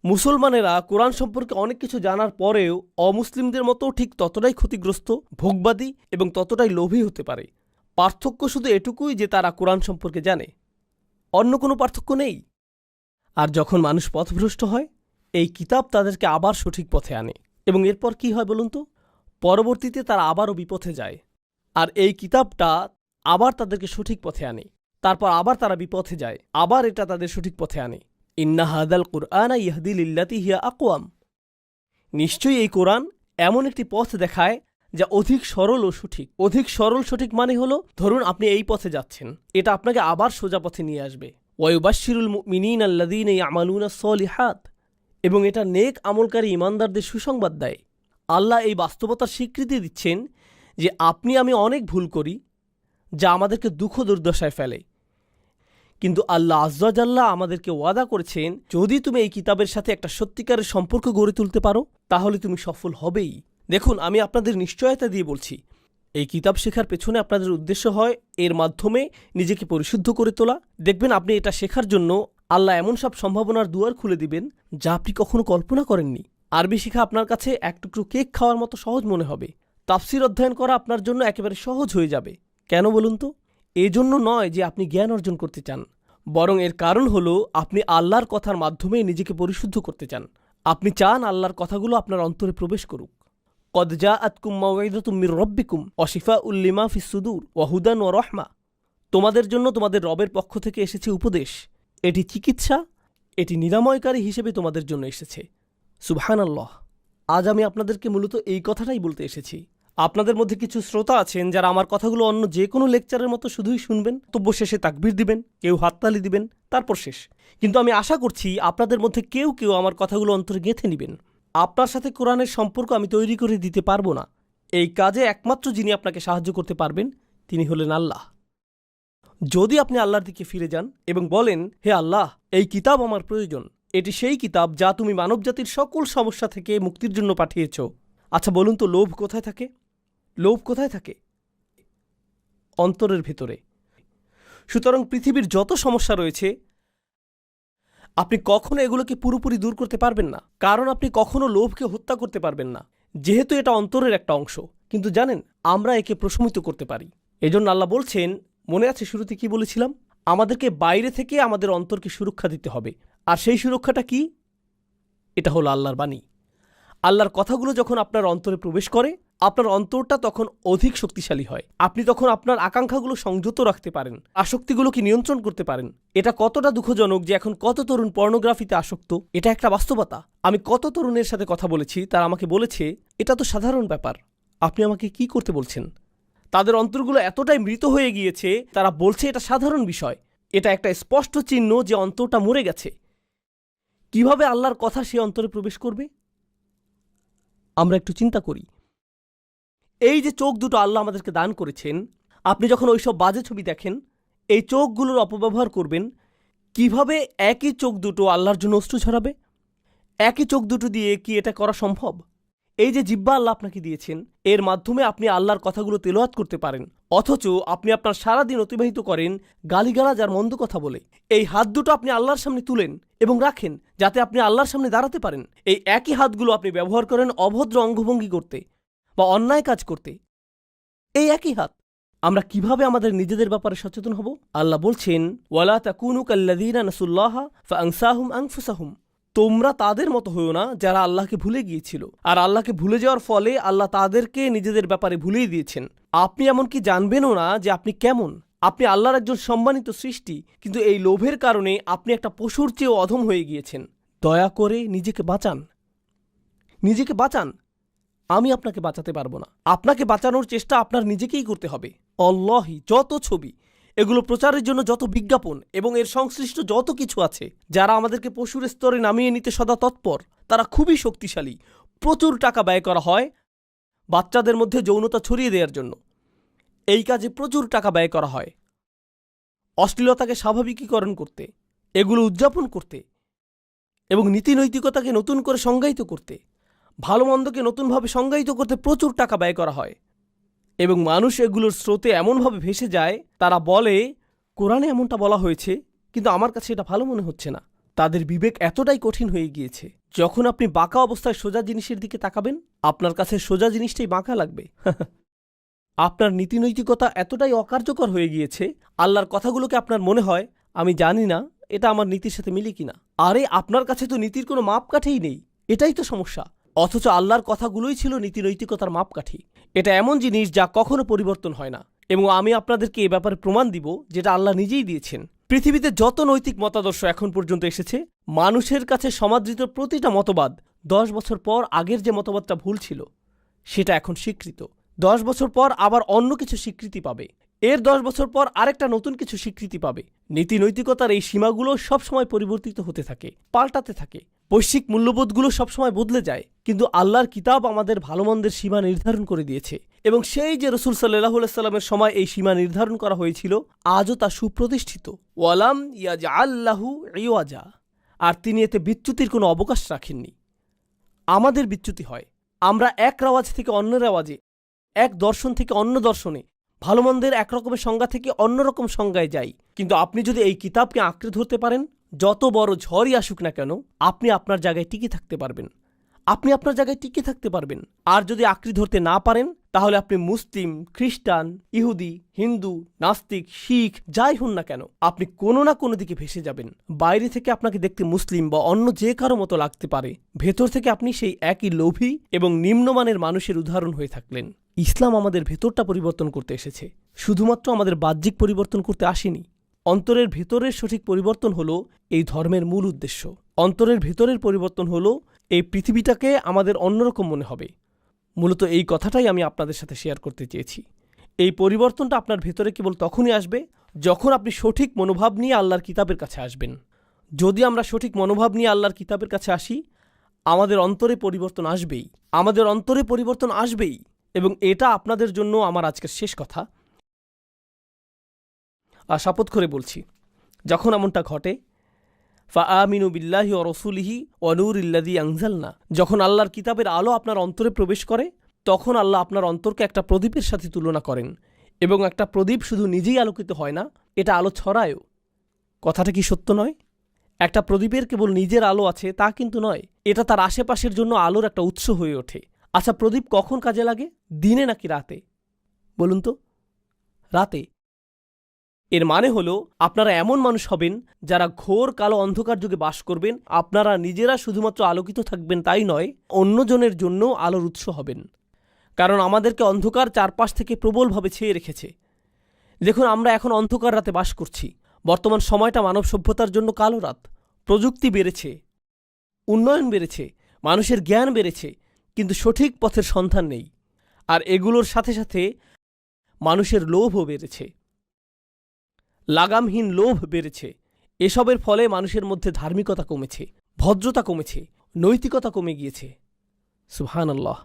মুসলমানেরা কোরআন সম্পর্কে অনেক কিছু জানার পরেও অমুসলিমদের মতো ঠিক ততটাই ক্ষতিগ্রস্ত, ভোগবাদী এবং ততটাই লোভী হতে পারে। পার্থক্য শুধু এটুকুই যে তারা কোরআন সম্পর্কে জানে, অন্য কোনো পার্থক্য নেই। আর যখন মানুষ পথভ্রষ্ট হয়, এই কিতাব তাদেরকে আবার সঠিক পথে আনে। এবং এরপর কি হয় বলুন তো? পরবর্তীতে তারা আবারও বিপথে যায়, আর এই কিতাবটা আবার তাদেরকে সঠিক পথে আনে। তারপর আবার তারা বিপথে যায়, আবার এটা তাদের সঠিক পথে আনে। ইন্না হাদাল কুরআনা ইয়াহদি লিল্লাতি হিয়া আকওয়াম। নিশ্চয়ই এই কোরআন এমন একটি পথ দেখায় যা অধিক সরল ও সঠিক। অধিক সরল সঠিক মানে হলো, ধরুন আপনি এই পথে যাচ্ছেন, এটা আপনাকে আবার সোজা পথে নিয়ে আসবে। ওয়ায়ুবাশশিরুল মুমিনিনা আল্লাযীনা ইয়ামালুনাস সলিহাত। এবং এটা নেক আমলকারী ঈমানদারদের সুসংবাদ দেয়। আল্লাহ এই বাস্তবতার স্বীকৃতি দিচ্ছেন যে আপনি আমি অনেক ভুল করি, যা আমাদেরকে দুঃখ দুর্দশায় ফেলে, কিন্তু আল্লাহ আয্যা জাল্লা আমাদেরকে ওয়াদা করেছেন, যদি তুমি এই কিতাবের সাথে একটা সত্যিকারের সম্পর্ক গড়ে তুলতে পারো, তাহলে তুমি সফল হবেই। দেখুন, আমি আপনাদের নিশ্চয়তা দিয়ে বলছি, এই কিতাব শেখার পেছনে আপনাদের উদ্দেশ্য হয় এর মাধ্যমে নিজেকে পরিশুদ্ধ করে তোলা। দেখবেন আপনি এটা শেখার জন্য আল্লাহ এমন সব সম্ভাবনার দুয়ার খুলে দিবেন যা আপনি কখনো কল্পনা করেননি। আরবি শেখা আপনার কাছে এক টুকরো কেক খাওয়ার মতো সহজ মনে হবে। তাফসির অধ্যয়ন করা আপনার জন্য একেবারে সহজ হয়ে যাবে। কেন বলুন তো? এজন্য নয় যে আপনি জ্ঞান অর্জন করতে চান, বরং এর কারণ হলো আপনি আল্লাহর কথার মাধ্যমে নিজেকে পরিশুদ্ধ করতে চান। আপনি চান আল্লাহর কথাগুলো আপনার অন্তরে প্রবেশ করুক। কদ জাআতকুম মাউইযাতুম মির রাব্বিকুম ওয়া শিফাউল লিমা ফিস সুদূর ওয়া হুদান ওয়া রাহমা। তোমাদের জন্য তোমাদের রবের পক্ষ থেকে এসেছে উপদেশ, এটি চিকিৎসা, এটি নিরাময়কারী হিসেবে তোমাদের জন্য এসেছে। সুবহানাল্লাহ। আজ আমি আপনাদেরকে মূলত এই কথাটাই বলতে এসেছি। আপনাদের মধ্যে কিছু শ্রোতা আছেন যারা আমার কথাগুলো অন্য যে কোনো লেকচারের মতো শুধুই শুনবেন, বক্তব্য শেষে তাকবীর দিবেন, কেউ হাততালি দিবেন, তারপর শেষ। কিন্তু আমি আশা করছি আপনাদের মধ্যে কেউ কেউ আমার কথাগুলো অন্তরে গেঁথে নেবেন। আপনার সাথে কোরআনের সম্পর্ক আমি তৈরি করে দিতে পারবো না। এই কাজে একমাত্র যিনি আপনাকে সাহায্য করতে পারবেন তিনি হলেন আল্লাহ। যদি আপনি আল্লাহর দিকে ফিরে যান এবং বলেন, হে আল্লাহ, এই কিতাব আমার প্রয়োজন, এটি সেই কিতাব যা তুমি মানবজাতির সকল সমস্যা থেকে মুক্তির জন্য পাঠিয়েছ। আচ্ছা বলুন তো, লোভ কোথায় থাকে? লোভ কোথায় থাকে? অন্তরের ভেতরে। সুতরাং পৃথিবীর যত সমস্যা রয়েছে আপনি কখনো এগুলোকে পুরোপুরি দূর করতে পারবেন না, কারণ আপনি কখনো লোভকে হত্যা করতে পারবেন না, যেহেতু এটা অন্তরের একটা অংশ। কিন্তু জানেন, আমরা একে প্রশমিত করতে পারি। এজন্য আল্লাহ বলছেন, মনে আছে শুরুতে কি বলেছিলাম? আমাদেরকে বাইরে থেকে আমাদের অন্তরকে সুরক্ষা দিতে হবে। আর সেই সুরক্ষাটা কি? এটা হলো আল্লাহর বাণী। আল্লাহর কথাগুলো যখন আপনার অন্তরে প্রবেশ করে, আপনার অন্তরটা তখন অধিক শক্তিশালী হয়। আপনি তখন আপনার আকাঙ্ক্ষাগুলো সংযত রাখতে পারেন, আসক্তিগুলোকে নিয়ন্ত্রণ করতে পারেন। এটা কতটা দুঃখজনক যে এখন কত তরুণ পর্নোগ্রাফিতে আসক্ত। এটা একটা বাস্তবতা। আমি কত তরুণের সাথে কথা বলেছি, তারা আমাকে বলেছে, এটা তো সাধারণ ব্যাপার, আপনি আমাকে কি করতে বলছেন? তাদের অন্তরগুলো এতটাই মৃত হয়ে গিয়েছে, তারা বলছে এটা সাধারণ বিষয়। এটা একটা স্পষ্ট চিহ্ন যে অন্তরটা মরে গেছে। কিভাবে আল্লাহর কথা সে অন্তরে প্রবেশ করবে? আমরা একটু চিন্তা করি। এই যে চোখ দুটো আল্লাহ আমাদেরকে দান করেছেন, আপনি যখন ওইসব বাজে ছবি দেখেন, এই চোখগুলোর অপব্যবহার করবেন, কিভাবে একই চোখ দুটো আল্লাহর জন্য অশ্রু ছড়াবে? একই চোখ দুটো দিয়ে কি এটা করা সম্ভব? এই যে জিহ্বা আল্লাহ আপনাকে দিয়েছেন, এর মাধ্যমে আপনি আল্লাহর কথাগুলো তেলাওয়াত করতে পারেন, অথচ আপনি আপনার সারাদিন অতিবাহিত করেন গালিগালাজ আর মন্দ কথা বলে। এই হাত দুটো আপনি আল্লাহর সামনে তুলেন এবং রাখেন যাতে আপনি আল্লাহর সামনে দাঁড়াতে পারেন। এই একই হাতগুলো আপনি ব্যবহার করেন অভদ্র অঙ্গভঙ্গি করতে বা অন্যায় কাজ করতে। এই একই হাত। আমরা কিভাবে আমাদের নিজেদের ব্যাপারে সচেতন হব? আল্লাহ বলছেন, ওয়ালা তাকুনু কাল্লাযীনা নাসুল্লাহা ফাআনসাহুম আনফুসাহুম। তোমরা তাদের মতো হইও না যারা আল্লাহকে ভুলে গিয়েছিল, আর আল্লাহকে ভুলে যাওয়ার ফলে আল্লাহ তাদেরকে নিজেদের ব্যাপারে ভুলিয়ে দিয়েছেন। আপনি এমনকি জানবেনও না যে আপনি কেমন। আপনি আল্লাহর একজন সম্মানিত সৃষ্টি, কিন্তু এই লোভের কারণে আপনি একটা পশুর চেয়েও অধম হয়ে গিয়েছেন। দয়া করে নিজেকে বাঁচান, নিজেকে বাঁচান। আমি আপনাকে বাঁচাতে পারবো না। আপনাকে বাঁচানোর চেষ্টা আপনার নিজেকেই করতে হবে। অল্লাহি, যত ছবি, এগুলো প্রচারের জন্য যত বিজ্ঞাপন এবং এর সংশ্লিষ্ট যত কিছু আছে, যারা আমাদেরকে পশুর স্তরে নামিয়ে নিতে সদা তৎপর, তারা খুবই শক্তিশালী, প্রচুর টাকা ব্যয় করা হয় বাচ্চাদের মধ্যে যৌনতা ছড়িয়ে দেওয়ার জন্য। এই কাজে প্রচুর টাকা ব্যয় করা হয় অশ্লীলতাকে স্বাভাবিকীকরণ করতে, এগুলো উদযাপন করতে এবং নীতিনৈতিকতাকে নতুন করে সংজ্ঞায়িত করতে, ভালো মন্দকে নতুনভাবে সংজ্ঞায়িত করতে প্রচুর টাকা ব্যয় করা হয়। এবং মানুষ এগুলোর স্রোতে এমনভাবে ভেসে যায়, তারা বলে কোরআনে এমনটা বলা হয়েছে, কিন্তু আমার কাছে এটা ভালো মনে হচ্ছে না। তাদের বিবেক এতটাই কঠিন হয়ে গিয়েছে, যখন আপনি বাঁকা অবস্থায় সোজা জিনিসের দিকে তাকাবেন, আপনার কাছে সোজা জিনিসটাই বাঁকা লাগবে। আপনার নীতিনৈতিকতা এতটাই অকার্যকর হয়ে গিয়েছে, আল্লাহর কথাগুলোকে আপনার মনে হয় আমি জানি না এটা আমার নীতির সাথে মিলে কিনা। আরে আপনার কাছে তো নীতির কোনো মাপকাঠিই নেই, এটাই তো সমস্যা। অথচ আল্লাহর কথাগুলোই ছিল নীতিনৈতিকতার মাপকাঠি। এটা এমন জিনিস যা কখনো পরিবর্তন হয় না, এবং আমি আপনাদেরকে এ ব্যাপারে প্রমাণ দিব যেটা আল্লাহ নিজেই দিয়েছেন। পৃথিবীতে যত নৈতিক মতাদর্শ এখন পর্যন্ত এসেছে, মানুষের কাছে সমাদৃত প্রতিটা মতবাদ 10 বছর পর আগের যে মতবাদটা ভুল ছিল সেটা এখন স্বীকৃত। 10 বছর পর আবার অন্য কিছু স্বীকৃতি পাবে, এর 10 বছর পর আরেকটা নতুন কিছু স্বীকৃতি পাবে। নীতি নৈতিকতার এই সীমাগুলো সবসময় পরিবর্তিত হতে থাকে, পাল্টাতে থাকে। বৈশ্বিক মূল্যবোধগুলো সবসময় বদলে যায়, কিন্তু আল্লাহর কিতাব আমাদের ভালো মন্দের সীমা নির্ধারণ করে দিয়েছে, এবং সেই যে রসুল সাল্লাল্লাহু আলাইহি সাল্লামের সময় এই সীমা নির্ধারণ করা হয়েছিল আজও তা সুপ্রতিষ্ঠিত। ওয়ালাম ইয়াজআল লাহু ইওয়াজা, আর তিনি এতে বিচ্যুতির কোনো অবকাশ রাখেননি। আমাদের বিচ্যুতি হয়, আমরা এক রেওয়াজ থেকে অন্য রেওয়াজে, এক দর্শন থেকে অন্য দর্শনে, ভালো মন্দের একরকমের সংজ্ঞা থেকে অন্যরকম সংজ্ঞায় যাই। কিন্তু আপনি যদি এই কিতাবকে আঁকড়ে ধরতে পারেন, যত বড় ঝড়ই আসুক না কেন, আপনি আপনার জায়গায় টিকে থাকতে পারবেন। আপনি আপনার জায়গায় টিকে থাকতে পারবেন। আর যদি আঁকড়ে ধরতে না পারেন, তাহলে আপনি মুসলিম, খ্রিস্টান, ইহুদি, হিন্দু, নাস্তিক, শিখ যাই হন না কেন, আপনি কোনো না কোনো দিকে ভেসে যাবেন। বাইরে থেকে আপনাকে দেখতে মুসলিম বা অন্য যে কারো মতো লাগতে পারে, ভেতর থেকে আপনি সেই একই লোভী এবং নিম্নমানের মানুষের উদাহরণ হয়ে থাকলেন। ইসলাম আমাদের ভেতরটা পরিবর্তন করতে এসেছে, শুধুমাত্র আমাদের বাহ্যিক পরিবর্তন করতে আসেনি। অন্তরের ভেতরের সঠিক পরিবর্তন হলো এই ধর্মের মূল উদ্দেশ্য। অন্তরের ভেতরের পরিবর্তন হলো এই পৃথিবীটাকে আমাদের অন্যরকম মনে হবে। মূলত এই কথাটাই আমি আপনাদের সাথে শেয়ার করতে চেয়েছি। এই পরিবর্তনটা আপনার ভেতরে কেবল তখনই আসবে যখন আপনি সঠিক মনোভাব নিয়ে আল্লাহর কিতাবের কাছে আসবেন। যদি আমরা সঠিক মনোভাব নিয়ে আল্লাহর কিতাবের কাছে আসি, আমাদের অন্তরে পরিবর্তন আসবেই, আমাদের অন্তরে পরিবর্তন আসবেই। এবং এটা আপনাদের জন্য আমার আজকের শেষ কথা। আর শপথ করে বলছি, যখন এমনটা ঘটে, ফাআমিনু বিল্লাহি ওয়া রাসূলিহি ওয়া নূরিল্লাযী আনজালনা, যখন আল্লাহর কিতাবের আলো আপনার অন্তরে প্রবেশ করে, তখন আল্লাহ আপনার অন্তরকে একটা প্রদীপের সাথে তুলনা করেন। এবং একটা প্রদীপ শুধু নিজেই আলোকিত হয় না, এটা আলো ছড়ায়ও। কথাটা কি সত্য নয়? একটা প্রদীপের কেবল নিজের আলো আছে তা কিন্তু নয়, এটা তার আশেপাশের জন্য আলোর একটা উৎস হয়ে ওঠে। আচ্ছা, প্রদীপ কখন কাজে লাগে, দিনে নাকি রাতে? বলুন তো। রাতে। এর মানে হলো আপনারা এমন মানুষ হবেন যারা ঘোর কালো অন্ধকার যুগে বাস করবেন। আপনারা নিজেরা শুধুমাত্র আলোকিত থাকবেন তাই নয়, অন্যজনের জন্য আলোর উৎস হবেন। কারণ আমাদেরকে অন্ধকার চারপাশ থেকে প্রবলভাবে ছেয়ে রেখেছে। দেখুন, আমরা এখন অন্ধকার রাতে বাস করছি। বর্তমান সময়টা মানব সভ্যতার জন্য কালো রাত। প্রযুক্তি বেড়েছে, উন্নয়ন বেড়েছে, মানুষের জ্ঞান বেড়েছে, কিন্তু সঠিক পথের সন্ধান নেই। আর এগুলোর সাথে সাথে মানুষের লোভও বেড়েছে, লাগামহীন লোভ বেড়েছে। এসবের ফলে মানুষের মধ্যে ধার্মিকতা কমেছে, ভদ্রতা কমেছে, নৈতিকতা কমে গিয়েছে। সুবহানাল্লাহ।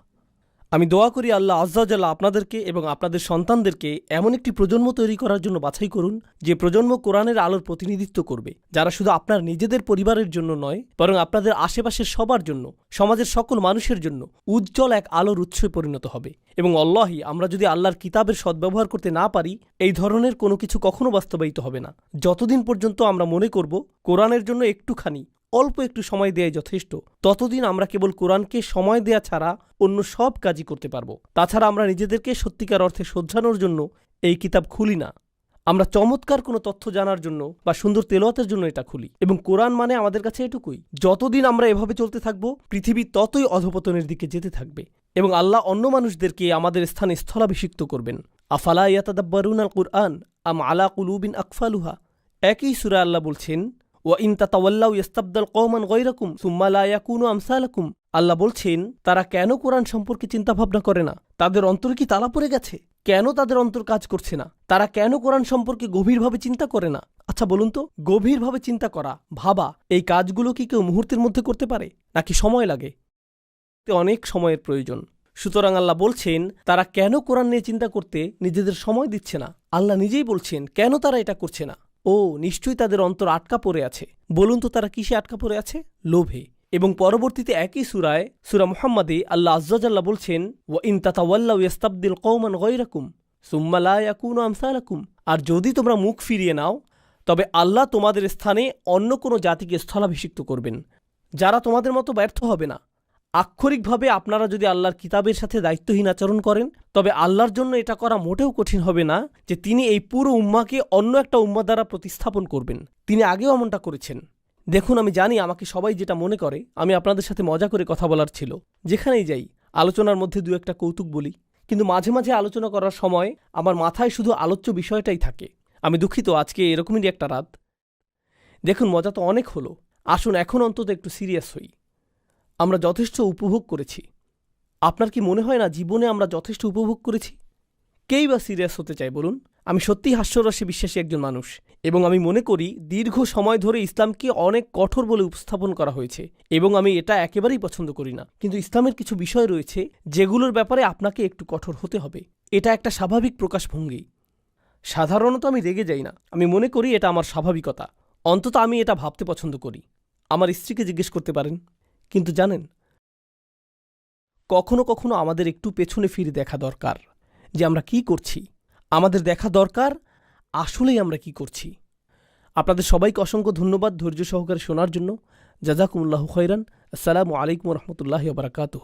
আমি দোয়া করি আল্লাহ আজ্জা ওয়া জাল্লা আপনাদেরকে এবং আপনাদের সন্তানদেরকে এমন একটি প্রজন্ম তৈরি করার জন্য বাছাই করুন, যে প্রজন্ম কোরআনের আলোর প্রতিনিধিত্ব করবে, যারা শুধু আপনার নিজেদের পরিবারের জন্য নয়, বরং আপনাদের আশেপাশের সবার জন্য, সমাজের সকল মানুষের জন্য উজ্জ্বল এক আলোর উৎসে পরিণত হবে। এবং আল্লাহি, আমরা যদি আল্লাহর কিতাবের সদ্ব্যবহার করতে না পারি, এই ধরনের কোনো কিছু কখনো বাস্তবায়িত হবে না। যতদিন পর্যন্ত আমরা মনে করব কোরআনের জন্য একটুখানি, অল্প একটু সময় দেয়াই যথেষ্ট, ততদিন আমরা কেবল কোরআনকে সময় দেয়া ছাড়া অন্য সব কাজই করতে পারব। তাছাড়া আমরা নিজেদেরকে সত্যিকার অর্থে শোধরানোর জন্য এই কিতাব খুলি না। আমরা চমৎকার কোনো তথ্য জানার জন্য বা সুন্দর তেলাওয়াতের জন্য এটা খুলি। এবং কোরআন মানে আমাদের কাছে এটুকুই। যতদিন আমরা এভাবে চলতে থাকব, পৃথিবী ততই অধপতনের দিকে যেতে থাকবে এবং আল্লাহ অন্য মানুষদেরকে আমাদের স্থানে স্থলাভিষিক্ত করবেন। আফালা ইয়াতাদাব্বারুনাল কুরআন আম আলা কুলুবিন আকফালুহা। একই সূরা আল্লাহ বলছেন, ওয়া ইন তাতাওয়াল্লাউ ইস্তাবদাল কওমান গায়রাকুম সুম্মা লা ইয়াকুনু আমসালাকুম। আল্লাহ বলছেন, তারা কেন কোরআন সম্পর্কে চিন্তাভাবনা করে না? তাদের অন্তরে কি তালা পড়ে গেছে? কেন তাদের অন্তর কাজ করছে না? তারা কেন কোরআন সম্পর্কে গভীরভাবে চিন্তা করে না? আচ্ছা বলুন তো, গভীরভাবে চিন্তা করা, ভাবা, এই কাজগুলো কি কেউ মুহূর্তের মধ্যে করতে পারে, নাকি সময় লাগে? অনেক সময়ের প্রয়োজন। সুতরাং আল্লাহ বলছেন তারা কেন কোরআন নিয়ে চিন্তা করতে নিজেদের সময় দিচ্ছে না। আল্লাহ নিজেই বলছেন কেন তারা এটা করছে না। ও নিশ্চয়ই তাদের অন্তর আটকা পড়ে আছে। বলুন তো তারা কিসে আটকা পড়ে আছে? লোভে। এবং পরবর্তীতে একই সূরা মুহাম্মাদে আল্লাহ আজ্জাজাল্লাহ বলছেন ওয়া ইন তাতাওয়াল্লাউ ইস্তাবদিল কওমান গায়রাকুম সুম্মা লা ইয়াকুনু আমসালাকুম। আর যদি তোমরা মুখ ফিরিয়ে নাও তবে আল্লাহ তোমাদের স্থানে অন্য কোনো জাতিকে স্থলাভিষিক্ত করবেন, যারা তোমাদের মতো ব্যর্থ হবে না। আক্ষরিকভাবে আপনারা যদি আল্লাহর কিতাবের সাথে দায়িত্বহীন আচরণ করেন তবে আল্লাহর জন্য এটা করা মোটেও কঠিন হবে না যে তিনি এই পুরো উম্মাকে অন্য একটা উম্মা দ্বারা প্রতিস্থাপন করবেন। তিনি আগেও এমনটা করেছেন। দেখুন, আমি জানি আমাকে সবাই যেটা মনে করে আমি আপনাদের সাথে মজা করে কথা বলার ছিল। যেখানেই যাই আলোচনার মধ্যে দু একটা কৌতুক বলি, কিন্তু মাঝে মাঝে আলোচনা করার সময় আমার মাথায় শুধু আলোচ্য বিষয়টাই থাকে। আমি দুঃখিত, আজকে এরকমই একটা রাত। দেখুন, মজা তো অনেক হলো, আসুন এখন অন্তত একটু সিরিয়াস হই। আমরা যথেষ্ট উপভোগ করেছি। আপনার কি মনে হয় না জীবনে আমরা যথেষ্ট উপভোগ করেছি? কেই বা সিরিয়াস হতে চায় বলুন? আমি সত্যিই হাস্যরসে বিশ্বাসী একজন মানুষ, এবং আমি মনে করি দীর্ঘ সময় ধরে ইসলামকে অনেক কঠোর বলে উপস্থাপন করা হয়েছে, এবং আমি এটা একেবারেই পছন্দ করি না। কিন্তু ইসলামের কিছু বিষয় রয়েছে যেগুলোর ব্যাপারে আপনাকে একটু কঠোর হতে হবে। এটা একটা স্বাভাবিক প্রকাশভঙ্গি। সাধারণত আমি রেগে যাই না, আমি মনে করি এটা আমার স্বাভাবিকতা। অন্তত আমি এটা ভাবতে পছন্দ করি। আমার স্ত্রীকে জিজ্ঞেস করতে পারেন। কিন্তু জানেন, কখনো কখনো আমাদের একটু পেছনে ফিরে দেখা দরকার যে আমরা কি করছি। আমাদের দেখা দরকার আসলেই আমরা কি করছি। আপনাদের সবাইকে অসংখ্য ধন্যবাদ ধৈর্য সহকারে শোনার জন্য। জাযাকুমুল্লাহু খাইরান। আসসালামু আলাইকুম ওয়া রাহমাতুল্লাহি ওয়া বারাকাতুহু।